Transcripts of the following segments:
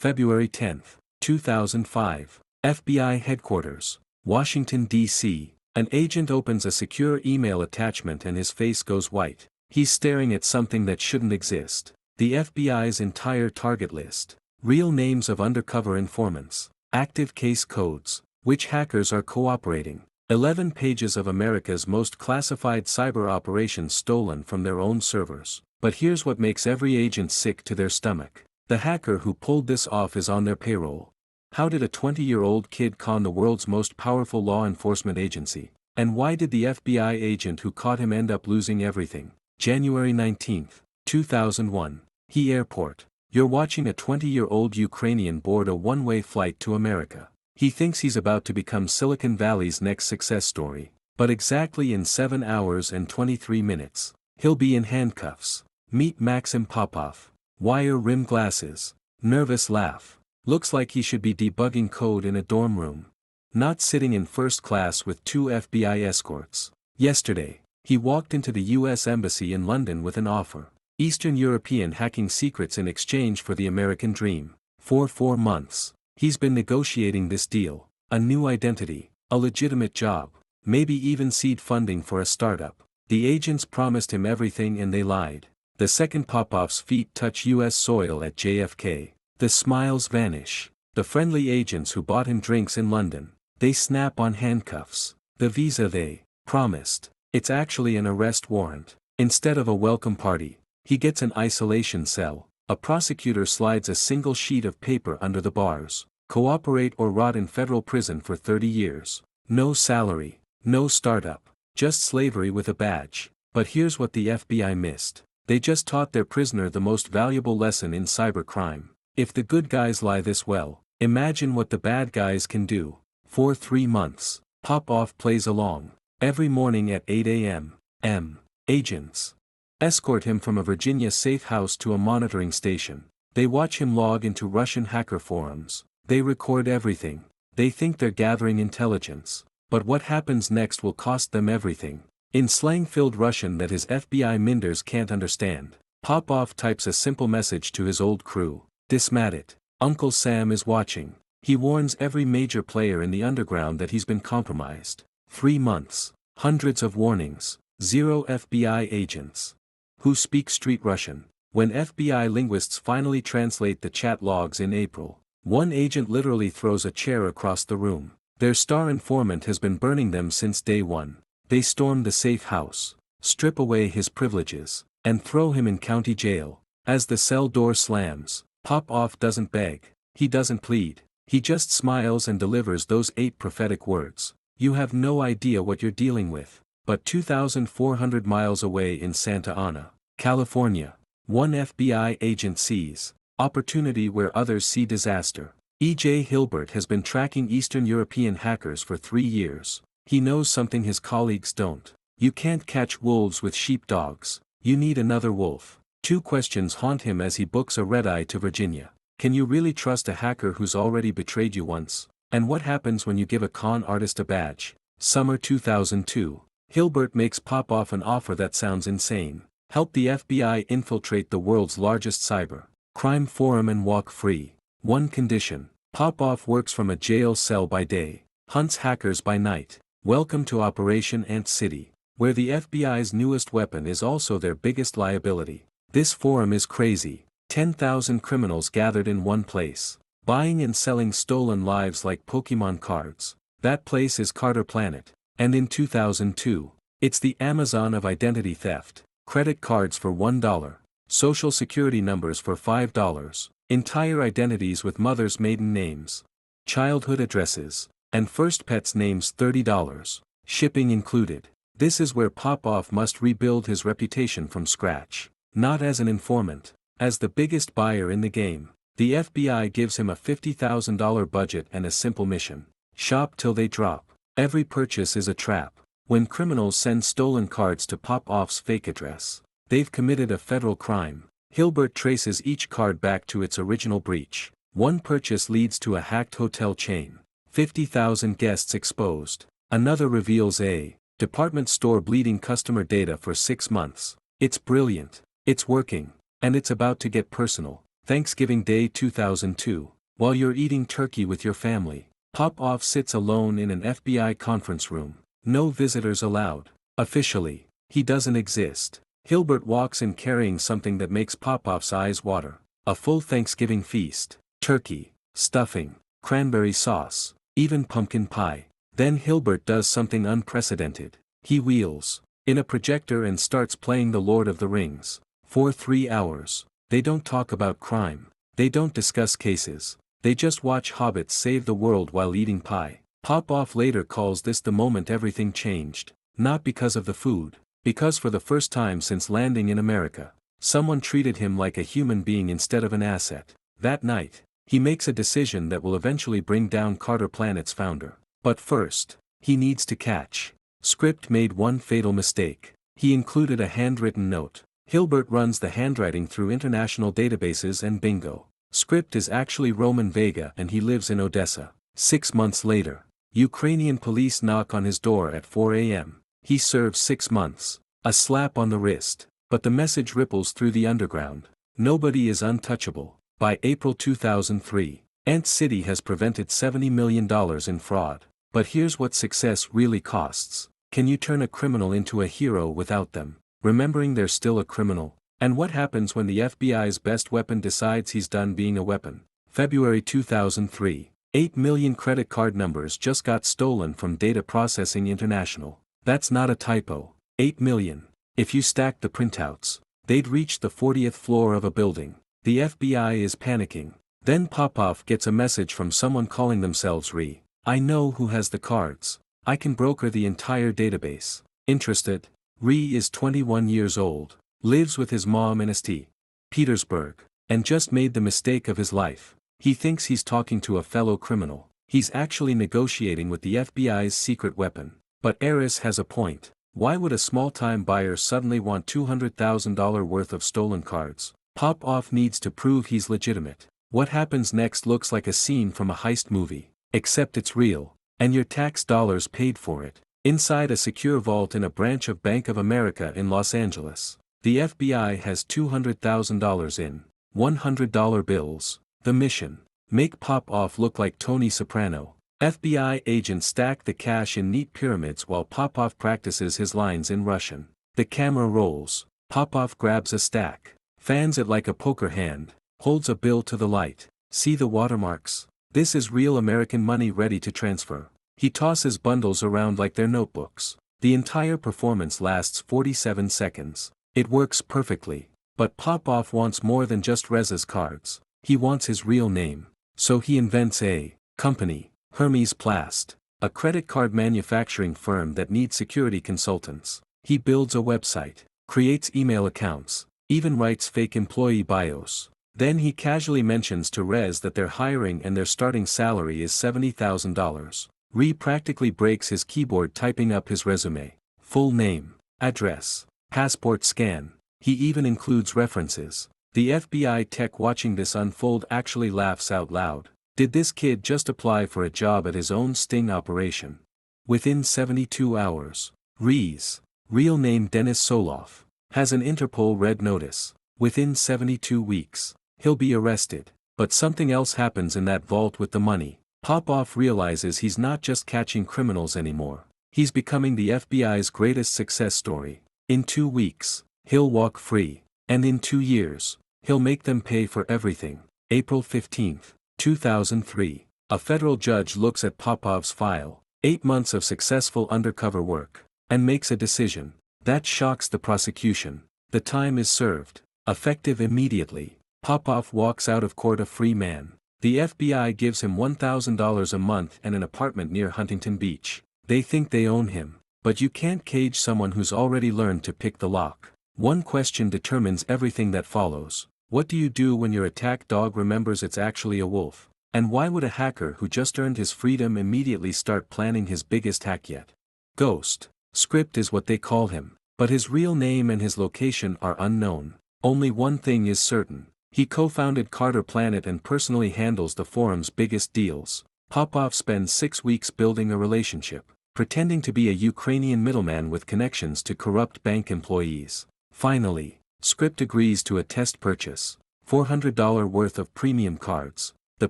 February 10, 2005. FBI Headquarters, Washington, D.C. An agent opens a secure email attachment and his face goes white. He's staring at something that shouldn't exist. The FBI's entire target list. Real names of undercover informants. Active case codes. Which hackers are cooperating. 11 pages of America's most classified cyber operations stolen from their own servers. But here's what makes every agent sick to their stomach. The hacker who pulled this off is on their payroll. How did a 20-year-old kid con the world's most powerful law enforcement agency? And why did the FBI agent who caught him end up losing everything? January 19, 2001. He Airport. You're watching a 20-year-old Ukrainian board a one-way flight to America. He thinks he's about to become Silicon Valley's next success story. But exactly in 7 hours and 23 minutes, he'll be in handcuffs. Meet Maxim Popov. Wire-rimmed glasses. Nervous laugh. Looks like he should be debugging code in a dorm room. Not sitting in first class with 2 FBI escorts. Yesterday, he walked into the U.S. Embassy in London with an offer. Eastern European hacking secrets in exchange for the American dream. For 4 months, he's been negotiating this deal. A new identity, a legitimate job, maybe even seed funding for a startup. The agents promised him everything and they lied. The second Popov's feet touch U.S. soil at JFK, the smiles vanish. The friendly agents who bought him drinks in London, they snap on handcuffs. The visa they promised, it's actually an arrest warrant. Instead of a welcome party, he gets an isolation cell. A prosecutor slides a single sheet of paper under the bars. Cooperate or rot in federal prison for 30 years. No salary, no startup, just slavery with a badge. But here's what the FBI missed. They just taught their prisoner the most valuable lesson in cybercrime. If the good guys lie this well, imagine what the bad guys can do. For 3 months, Popov plays along. Every morning at 8 a.m. Agents escort him from a Virginia safe house to a monitoring station. They watch him log into Russian hacker forums. They record everything. They think they're gathering intelligence. But what happens next will cost them everything. In slang-filled Russian that his FBI minders can't understand, Popov types a simple message to his old crew. Dismat it. Uncle Sam is watching. He warns every major player in the underground that he's been compromised. 3 months. Hundreds of warnings. 0 FBI agents who speak street Russian. When FBI linguists finally translate the chat logs in April, one agent literally throws a chair across the room. Their star informant has been burning them since day one. They storm the safe house, strip away his privileges, and throw him in county jail. As the cell door slams, Popov doesn't beg. He doesn't plead. He just smiles and delivers those 8 prophetic words. You have no idea what you're dealing with. But 2,400 miles away in Santa Ana, California, one FBI agent sees opportunity where others see disaster. E.J. Hilbert has been tracking Eastern European hackers for 3 years. He knows something his colleagues don't. You can't catch wolves with sheepdogs. You need another wolf. 2 questions haunt him as he books a red-eye to Virginia. Can you really trust a hacker who's already betrayed you once? And what happens when you give a con artist a badge? Summer 2002. Hilbert makes Popov an offer that sounds insane. Help the FBI infiltrate the world's largest cyber crime forum and walk free. One condition. Popov works from a jail cell by day, hunts hackers by night. Welcome to Operation Ant City, where the FBI's newest weapon is also their biggest liability. This forum is crazy. 10,000 criminals gathered in one place, buying and selling stolen lives like Pokemon cards. That place is Carter Planet. And in 2002, it's the Amazon of identity theft. Credit cards for $1. Social security numbers for $5. Entire identities with mothers' maiden names. Childhood addresses. And first pets' names $30. Shipping included. This is where Popov must rebuild his reputation from scratch. Not as an informant, as the biggest buyer in the game. The FBI gives him a $50,000 budget and a simple mission. Shop till they drop. Every purchase is a trap. When criminals send stolen cards to Popov's fake address, they've committed a federal crime. Hilbert traces each card back to its original breach. One purchase leads to a hacked hotel chain. 50,000 guests exposed. Another reveals a department store bleeding customer data for 6 months. It's brilliant. It's working. And it's about to get personal. Thanksgiving Day 2002. While you're eating turkey with your family, Popov sits alone in an FBI conference room. No visitors allowed. Officially, he doesn't exist. Hilbert walks in carrying something that makes Popov's eyes water. A full Thanksgiving feast. Turkey, stuffing, cranberry sauce, even pumpkin pie. Then Hilbert does something unprecedented. He wheels in a projector and starts playing The Lord of the Rings. For 3 hours. They don't talk about crime. They don't discuss cases. They just watch hobbits save the world while eating pie. Popov later calls this the moment everything changed. Not because of the food, because for the first time since landing in America, someone treated him like a human being instead of an asset. That night, he makes a decision that will eventually bring down Carter Planet's founder. But first, he needs to catch. Script made one fatal mistake. He included a handwritten note. Hilbert runs the handwriting through international databases and bingo. Script is actually Roman Vega and he lives in Odessa. 6 months later, Ukrainian police knock on his door at 4 a.m. He serves 6 months. A slap on the wrist. But the message ripples through the underground. Nobody is untouchable. By April 2003, Ant City has prevented $70 million in fraud. But here's what success really costs. Can you turn a criminal into a hero without them remembering they're still a criminal? And what happens when the FBI's best weapon decides he's done being a weapon? February 2003. 8 million credit card numbers just got stolen from Data Processing International. That's not a typo. 8 million. If you stacked the printouts, they'd reach the 40th floor of a building. The FBI is panicking. Then Popov gets a message from someone calling themselves Re. I know who has the cards. I can broker the entire database. Interested? Re is 21 years old, lives with his mom in St. Petersburg, and just made the mistake of his life. He thinks he's talking to a fellow criminal. He's actually negotiating with the FBI's secret weapon. But Eris has a point. Why would a small-time buyer suddenly want $200,000 worth of stolen cards? Popov needs to prove he's legitimate. What happens next looks like a scene from a heist movie. Except it's real, and your tax dollars paid for it. Inside a secure vault in a branch of Bank of America in Los Angeles, the FBI has $200,000 in $100 bills. The mission: make Popov look like Tony Soprano. FBI agents stack the cash in neat pyramids while Popov practices his lines in Russian. The camera rolls. Popov grabs a stack, fans it like a poker hand, holds a bill to the light. See the watermarks? This is real American money ready to transfer. He tosses bundles around like they're notebooks. The entire performance lasts 47 seconds. It works perfectly. But Popov wants more than just Reza's cards. He wants his real name. So he invents a company, Hermes Plast, a credit card manufacturing firm that needs security consultants. He builds a website, creates email accounts, even writes fake employee bios. Then he casually mentions to Rez that they're hiring and their starting salary is $70,000. Re practically breaks his keyboard typing up his resume. Full name, address, passport scan. He even includes references. The FBI tech watching this unfold actually laughs out loud. Did this kid just apply for a job at his own sting operation? Within 72 hours, Re's, real name Denis Solov, has an Interpol red notice. Within 72 weeks, he'll be arrested. But something else happens in that vault with the money. Popov realizes he's not just catching criminals anymore. He's becoming the FBI's greatest success story. In 2 weeks, he'll walk free. And in 2 years, he'll make them pay for everything. April 15, 2003. A federal judge looks at Popov's file, 8 months of successful undercover work, and makes a decision. That shocks the prosecution. The time is served. Effective immediately. Popov walks out of court a free man. The FBI gives him $1,000 a month and an apartment near Huntington Beach. They think they own him. But you can't cage someone who's already learned to pick the lock. One question determines everything that follows. What do you do when your attack dog remembers it's actually a wolf? And why would a hacker who just earned his freedom immediately start planning his biggest hack yet? Ghost. Script is what they call him. But his real name and his location are unknown. Only one thing is certain. He co-founded Carter Planet and personally handles the forum's biggest deals. Popov spends 6 weeks building a relationship, pretending to be a Ukrainian middleman with connections to corrupt bank employees. Finally, Script agrees to a test purchase, $400 worth of premium cards. The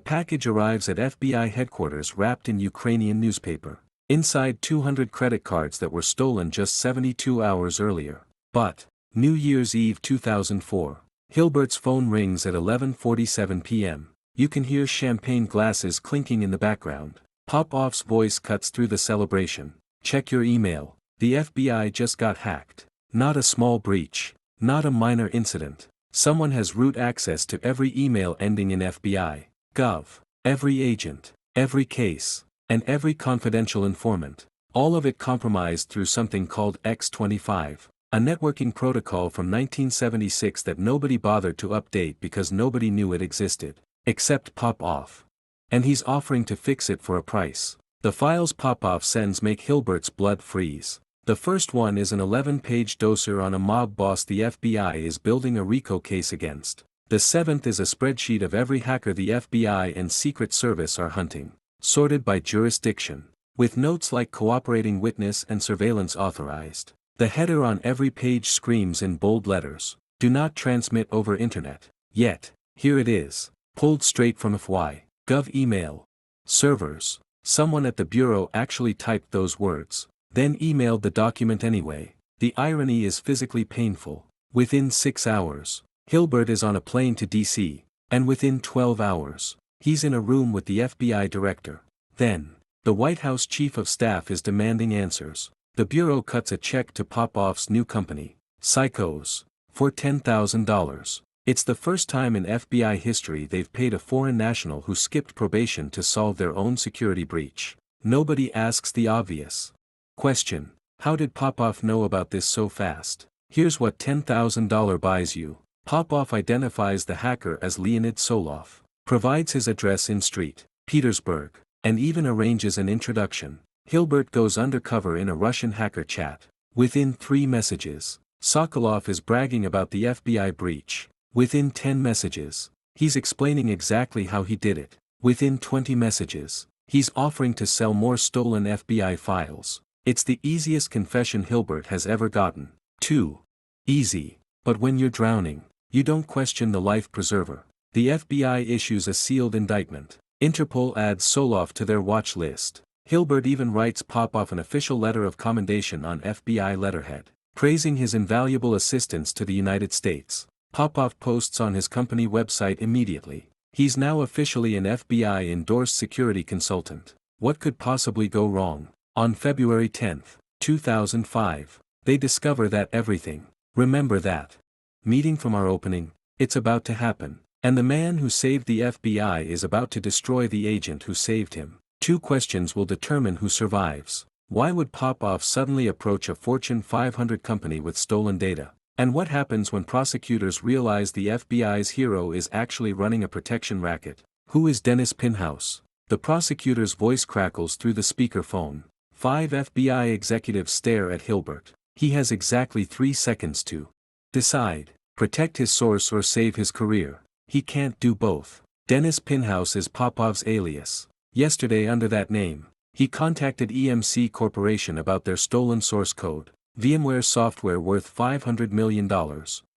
package arrives at FBI headquarters wrapped in Ukrainian newspaper. Inside 200 credit cards that were stolen just 72 hours earlier. But, New Year's Eve 2004. Hilbert's phone rings at 11:47 p.m. You can hear champagne glasses clinking in the background. Popoff's voice cuts through the celebration. Check your email. The FBI just got hacked. Not a small breach. Not a minor incident. Someone has root access to every email ending in FBI. Gov. Every agent. Every case. And every confidential informant. All of it compromised through something called X25. A networking protocol from 1976 that nobody bothered to update because nobody knew it existed. Except Popoff. And he's offering to fix it for a price. The files Popoff sends make Hilbert's blood freeze. The first one is an 11-page dossier on a mob boss the FBI is building a RICO case against. The seventh is a spreadsheet of every hacker the FBI and Secret Service are hunting, sorted by jurisdiction, with notes like cooperating witness and surveillance authorized. The header on every page screams in bold letters, "Do not transmit over internet." Yet, here it is, pulled straight from FY. Gov email. Servers. Someone at the bureau actually typed those words, then emailed the document anyway. The irony is physically painful. Within 6 hours, Hilbert is on a plane to DC, and within 12 hours, he's in a room with the FBI director. Then, the White House chief of staff is demanding answers. The bureau cuts a check to Popoff's new company, Psychos, for $10,000. It's the first time in FBI history they've paid a foreign national who skipped probation to solve their own security breach. Nobody asks the obvious question: how did Popoff know about this so fast? Here's what $10,000 buys you. Popoff identifies the hacker as Leonid Solov, provides his address in St. Petersburg, and even arranges an introduction. Hilbert goes undercover in a Russian hacker chat. Within 3 messages, Sokolov is bragging about the FBI breach. Within 10 messages, he's explaining exactly how he did it. Within 20 messages, he's offering to sell more stolen FBI files. It's the easiest confession Hilbert has ever gotten. Too easy. But when you're drowning, you don't question the life preserver. The FBI issues a sealed indictment. Interpol adds Solov to their watch list. Hilbert even writes Popoff an official letter of commendation on FBI letterhead, praising his invaluable assistance to the United States. Popoff posts on his company website immediately. He's now officially an FBI-endorsed security consultant. What could possibly go wrong? On February 10, 2005, they discover that everything. Remember that meeting from our opening? It's about to happen. And the man who saved the FBI is about to destroy the agent who saved him. 2 questions will determine who survives. Why would Popoff suddenly approach a Fortune 500 company with stolen data? And what happens when prosecutors realize the FBI's hero is actually running a protection racket? Who is Dennis Pinhouse? The prosecutor's voice crackles through the speakerphone. 5 FBI executives stare at Hilbert. He has exactly 3 seconds to decide, protect his source or save his career. He can't do both. Dennis Pinhouse is Popoff's alias. Yesterday under that name, he contacted EMC Corporation about their stolen source code, VMware software worth $500 million.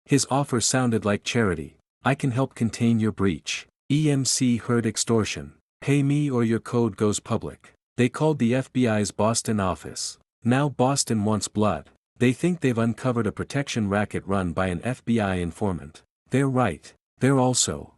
His offer sounded like charity. I can help contain your breach. EMC heard extortion. Pay me or your code goes public. They called the FBI's Boston office. Now Boston wants blood. They think they've uncovered a protection racket run by an FBI informant. They're right. They're also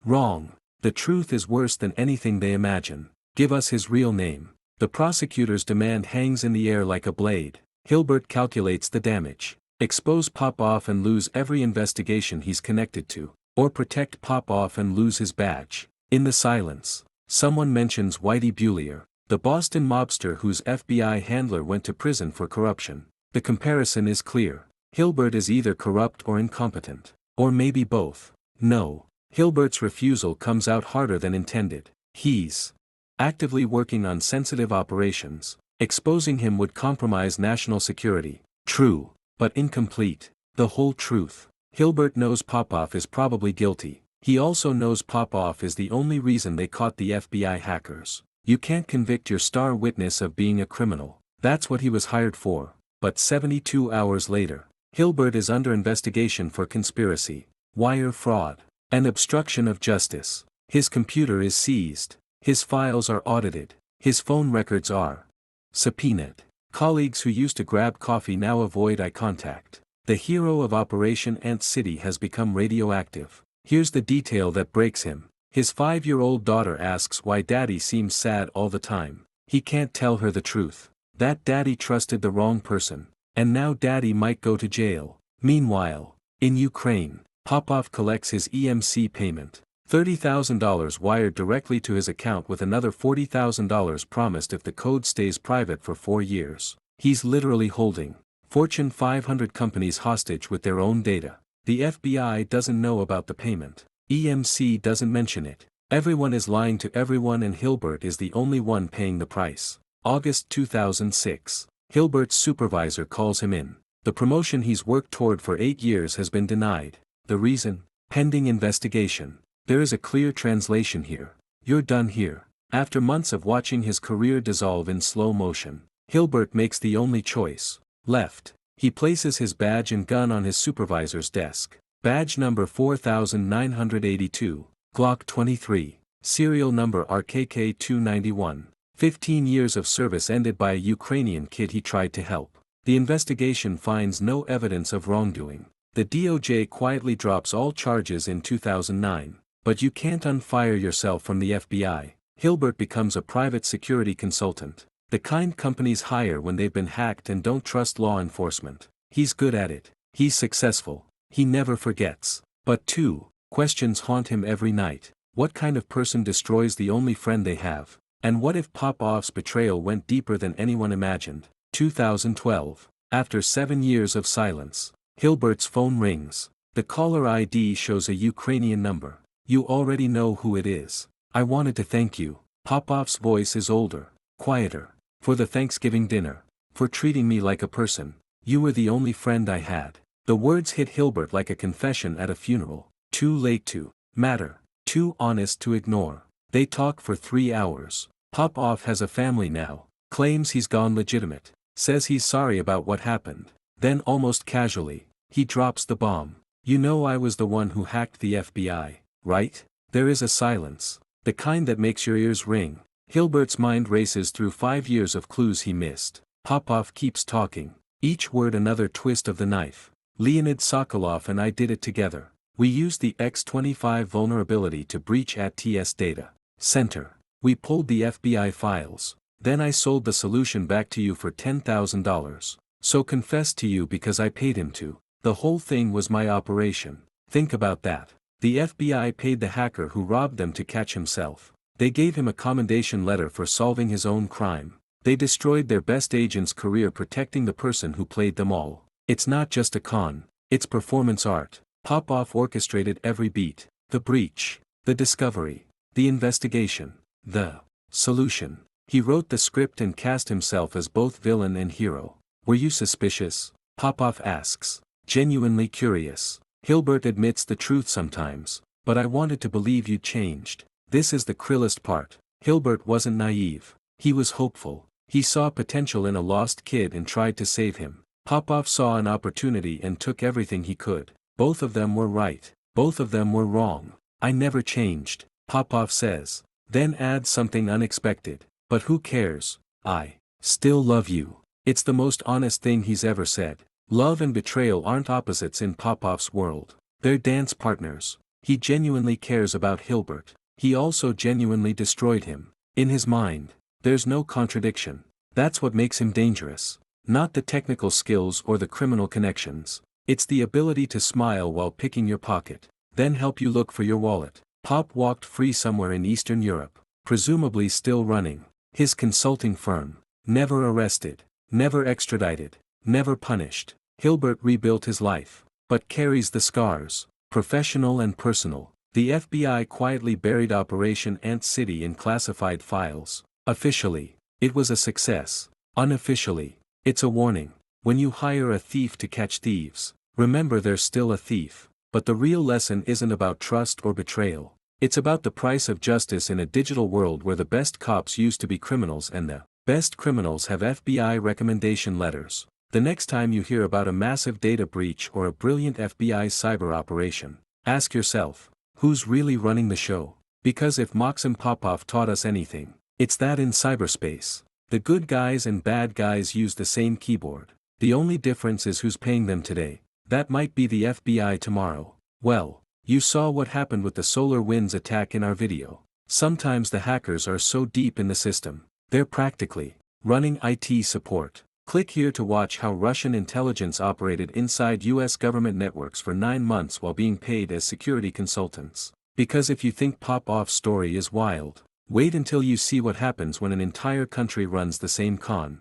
wrong. The truth is worse than anything they imagine. Give us his real name. The prosecutor's demand hangs in the air like a blade. Hilbert calculates the damage. Expose Popoff and lose every investigation he's connected to, or protect Popoff and lose his badge. In the silence, someone mentions Whitey Bullier, the Boston mobster whose FBI handler went to prison for corruption. The comparison is clear. Hilbert is either corrupt or incompetent. Or maybe both. No. Hilbert's refusal comes out harder than intended. He's actively working on sensitive operations. Exposing him would compromise national security. True, but incomplete. The whole truth. Hilbert knows Popoff is probably guilty. He also knows Popoff is the only reason they caught the FBI hackers. You can't convict your star witness of being a criminal. That's what he was hired for. But 72 hours later, Hilbert is under investigation for conspiracy, wire fraud, and obstruction of justice. His computer is seized. His files are audited. His phone records are subpoenaed. Colleagues who used to grab coffee now avoid eye contact. The hero of Operation Ant City has become radioactive. Here's the detail that breaks him. His 5-year-old daughter asks why daddy seems sad all the time. He can't tell her the truth. That daddy trusted the wrong person. And now daddy might go to jail. Meanwhile, in Ukraine, Popov collects his EMC payment. $30,000 wired directly to his account with another $40,000 promised if the code stays private for 4 years. He's literally holding Fortune 500 companies hostage with their own data. The FBI doesn't know about the payment. EMC doesn't mention it. Everyone is lying to everyone and Hilbert is the only one paying the price. August 2006. Hilbert's supervisor calls him in. The promotion he's worked toward for 8 years has been denied. The reason? Pending investigation. There is a clear translation here. You're done here. After months of watching his career dissolve in slow motion, Hilbert makes the only choice. Left. He places his badge and gun on his supervisor's desk. Badge number 4982, Glock 23, serial number RKK-291. 15 years of service ended by a Ukrainian kid he tried to help. The investigation finds no evidence of wrongdoing. The DOJ quietly drops all charges in 2009. But you can't unfire yourself from the FBI. Hilbert becomes a private security consultant. The kind companies hire when they've been hacked and don't trust law enforcement. He's good at it. He's successful. He never forgets. But 2 questions haunt him every night. What kind of person destroys the only friend they have? And what if Popov's betrayal went deeper than anyone imagined? 2012. After 7 years of silence, Hilbert's phone rings. The caller ID shows a Ukrainian number. You already know who it is. I wanted to thank you. Popov's voice is older, quieter. For the Thanksgiving dinner. For treating me like a person. You were the only friend I had. The words hit Hilbert like a confession at a funeral. Too late to matter. Too honest to ignore. They talk for 3 hours. Popov has a family now. Claims he's gone legitimate. Says he's sorry about what happened. Then almost casually, he drops the bomb. You know I was the one who hacked the FBI. Right? There is a silence. The kind that makes your ears ring. Hilbert's mind races through 5 years of clues he missed. Popov keeps talking. Each word another twist of the knife. Leonid Sokolov and I did it together. We used the X25 vulnerability to breach AT&T's data center. We pulled the FBI files. Then I sold the solution back to you for $10,000. So confessed to you because I paid him to. The whole thing was my operation. Think about that. The FBI paid the hacker who robbed them to catch himself. They gave him a commendation letter for solving his own crime. They destroyed their best agent's career protecting the person who played them all. It's not just a con, it's performance art. Popov orchestrated every beat. The breach, the discovery, the investigation, the solution. He wrote the script and cast himself as both villain and hero. Were you suspicious? Popov asks, genuinely curious. Hilbert admits the truth sometimes, but I wanted to believe you changed. This is the krillest part. Hilbert wasn't naive. He was hopeful. He saw potential in a lost kid and tried to save him. Popov saw an opportunity and took everything he could. Both of them were right. Both of them were wrong. I never changed, Popov says. Then adds something unexpected. But who cares? I still love you. It's the most honest thing he's ever said. Love and betrayal aren't opposites in Popov's world. They're dance partners. He genuinely cares about Hilbert. He also genuinely destroyed him. In his mind, there's no contradiction. That's what makes him dangerous. Not the technical skills or the criminal connections. It's the ability to smile while picking your pocket, then help you look for your wallet. Pop walked free somewhere in Eastern Europe, presumably still running his consulting firm. Never arrested, never extradited, never punished. Hilbert rebuilt his life, but carries the scars, professional and personal. The FBI quietly buried Operation Ant City in classified files. Officially, it was a success. Unofficially, it's a warning. When you hire a thief to catch thieves, remember they're still a thief. But the real lesson isn't about trust or betrayal. It's about the price of justice in a digital world where the best cops used to be criminals and the best criminals have FBI recommendation letters. The next time you hear about a massive data breach or a brilliant FBI cyber operation, ask yourself, who's really running the show? Because if Maxim Popov taught us anything, it's that in cyberspace, the good guys and bad guys use the same keyboard. The only difference is who's paying them today. That might be the FBI tomorrow. Well, you saw what happened with the SolarWinds attack in our video. Sometimes the hackers are so deep in the system, they're practically running IT support. Click here to watch how Russian intelligence operated inside US government networks for 9 months while being paid as security consultants. Because if you think Popov's story is wild, wait until you see what happens when an entire country runs the same con.